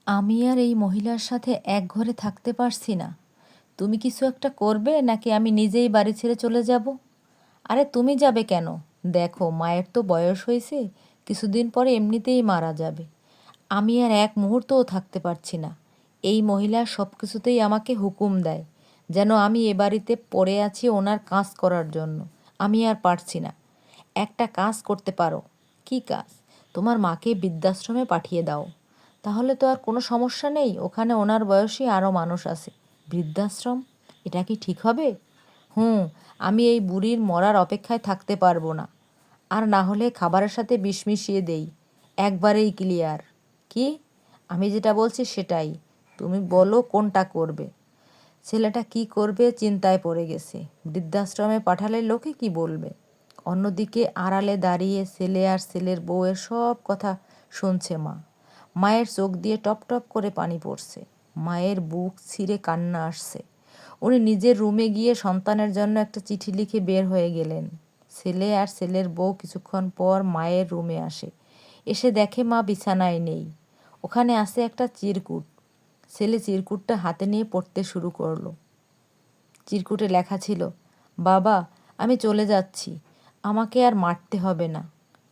আমি আর এই মহিলার সাথে এক ঘরে থাকতে পারছি না। তুমি কিছু একটা করবে নাকি আমি নিজেই বাড়ি ছেড়ে চলে যাব? আরে তুমি যাবে কেন? দেখো মায়ের তো বয়স হয়েছে, কিছুদিন পরে এমনিতেই মারা যাবে। আমি আর এক মুহূর্তও থাকতে পারছি না। এই মহিলা সব কিছুতেই আমাকে হুকুম দেয়, যেন আমি এ বাড়িতে পড়ে আছি ওনার কাজ করার জন্য। আমি আর পারছি না। একটা কাজ করতে পারো। কি কাজ? তোমার মাকে বৃদ্ধাশ্রমে পাঠিয়ে দাও। তাহলে তো আর কোনো সমস্যা নেই, ওখানে ওনার বয়সী আরও মানুষ আছে। বৃদ্ধাশ্রম? এটা কি ঠিক হবে? হুম, আমি এই বুড়ির মরার অপেক্ষায় থাকতে পারবো না। আর না হলে খাবারের সাথে বিষ মিশিয়ে দেই। একবারেই ক্লিয়ার। কি? আমি যেটা বলছি সেটাই। তুমি বলো কোনটা করবে। ছেলেটা কি করবে চিন্তায় পড়ে গেছে। বৃদ্ধাশ্রমে পাঠালে লোকে কি বলবে? অন্যদিকে আড়ালে দাঁড়িয়ে ছেলে আর ছেলের বউয়ের সব কথা শুনছে মা। মায়ের চোখ দিয়ে টপ টপ করে পানি পড়ছে। মায়ের বুক ছিঁড়ে কান্না আসছে। উনি নিজের রুমে গিয়ে সন্তানের জন্য একটা চিঠি লিখে বের হয়ে গেলেন। ছেলে আর ছেলের বউ কিছুক্ষণ পর মায়ের রুমে আসে। এসে দেখে মা বিছানায় নেই। ওখানে আছে একটা চিরকুট। ছেলে চিরকুটটা হাতে নিয়ে পড়তে শুরু করলো। চিরকুটে লেখা ছিল, বাবা, আমি চলে যাচ্ছি। আমাকে আর মারতে হবে না।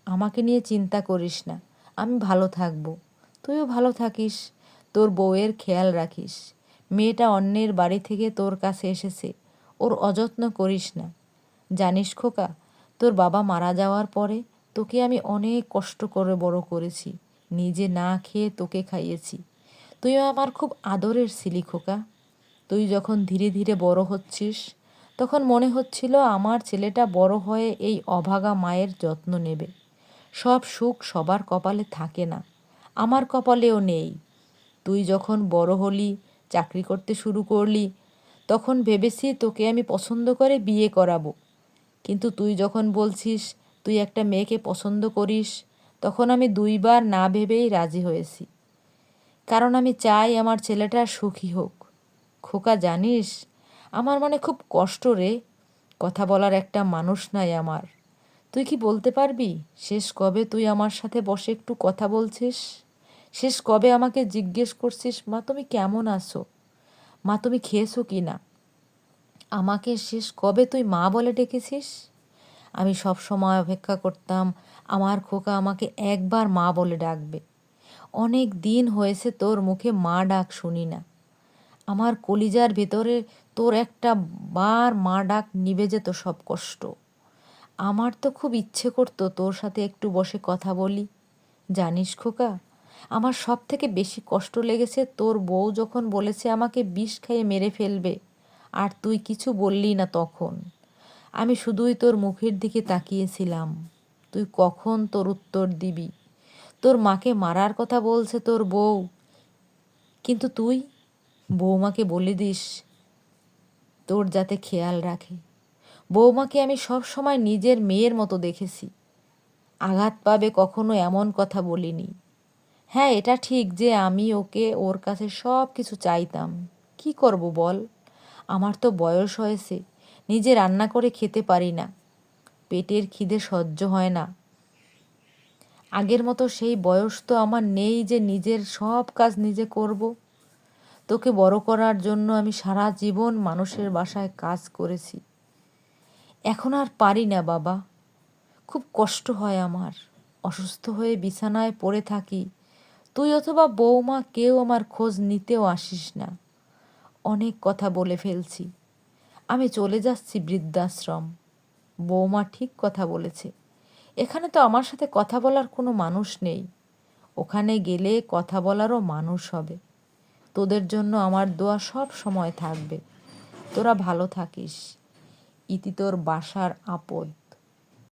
আমাকে নিয়ে চিন্তা করিস না। আমি ভালো থাকবো। তুইও ভালো থাকিস। তোর বউয়ের খেয়াল রাখিস। মেয়েটা অন্যের বাড়ি থেকে তোর কাছে এসেছে। ওর অযত্ন করিস না। জানিস খোকা, তোর বাবা মারা যাওয়ার পরে তোকে আমি অনেক কষ্ট করে বড় করেছি। নিজে না খেয়ে তোকে খাইয়েছি। তুইও আমার খুব আদরের ছিলি খোকা। তুই যখন ধীরে ধীরে বড় হচ্ছিস, তখন মনে হচ্ছিল আমার ছেলেটা বড় হয়ে এই অভাগা মায়ের যত্ন নেবে। সব সুখ সবার কপালে থাকে না, আমার কপালেও নেই। তুই যখন বড় হলি, চাকরি করতে শুরু করলি, তখন ভেবেছি তোকে আমি পছন্দ করে বিয়ে করাবো। কিন্তু তুই যখন বলছিস তুই একটা মেয়েকে পছন্দ করিস, তখন আমি দুইবার না ভেবেই রাজি হয়েছি। কারণ আমি চাই আমার ছেলেটা সুখী হোক। খোকা জানিস, আমার মনে খুব কষ্ট রে। কথা বলার একটা মানুষ নাই আমার। তুই কি বলতে পারবি শেষ কবে তুই আমার সাথে বসে একটু কথা বলছিস? শেষ কবে আমাকে জিজ্ঞেস করছিস, মা তুমি কেমন আছো? মা তুমি খেয়েছো কি না? আমাকে শেষ কবে তুই মা বলে ডেকেছিস? আমি সব সময় অপেক্ষা করতাম আমার খোকা আমাকে একবার মা বলে ডাকবে। অনেক দিন হয়েছে তোর মুখে মা ডাক শুনি না। আমার কলিজার ভেতরে তোর একটা বার মা ডাক নিভে যেত সব কষ্ট। আমার তো খুব ইচ্ছে করতো তোর সাথে একটু বসে কথা বলি। জানিস খোকা, আমার সব থেকে বেশি কষ্ট লেগেছে তোর বউ যখন বলেছে আমাকে বিষ খাইয়ে মেরে ফেলবে, আর তুই কিছু বললি না তখন। আমি শুধুই তোর মুখের দিকে তাকিয়েছিলাম। তুই কখন তোর উত্তর দিবি? তোর মাকে মারার কথা বলছে তোর বউ, কিন্তু তুই বৌমাকে বলে দিস তোর যাতে খেয়াল রাখে। বৌমাকে আমি সব সময় নিজের মেয়ের মতো দেখেছি। আঘাত পাবে কখনো এমন কথা বলিনি। হ্যাঁ, এটা ঠিক যে আমি ওকে ওর কাছে সব কিছু চাইতাম। কি করব বল? আমার তো বয়স হয়েছে, নিজে রান্না করে খেতে পারি না। পেটের খিদে সহ্য হয় না। আগের মতো সেই বয়স তো আমার নেই যে নিজের সব কাজ নিজে করব। তোকে বড় করার জন্য আমি সারা জীবন মানুষের বাসায় কাজ করেছি। এখন আর পারি না বাবা। খুব কষ্ট হয় আমার। অসুস্থ হয়ে বিছানায় পড়ে থাকি। তুই অথবা বৌমা কেউ আমার খোঁজ নিতেও আসিস না। অনেক কথা বলে ফেলছি। আমি চলে যাচ্ছি বৃদ্ধাশ্রম। বৌমা ঠিক কথা বলেছে। এখানে তো আমার সাথে কথা বলার কোনো মানুষ নেই। ওখানে গেলে কথা বলারও মানুষ হবে। তোদের জন্য আমার দোয়া সব সময় থাকবে। তোরা ভালো থাকিস। ইতি তোর বাসার আপদ।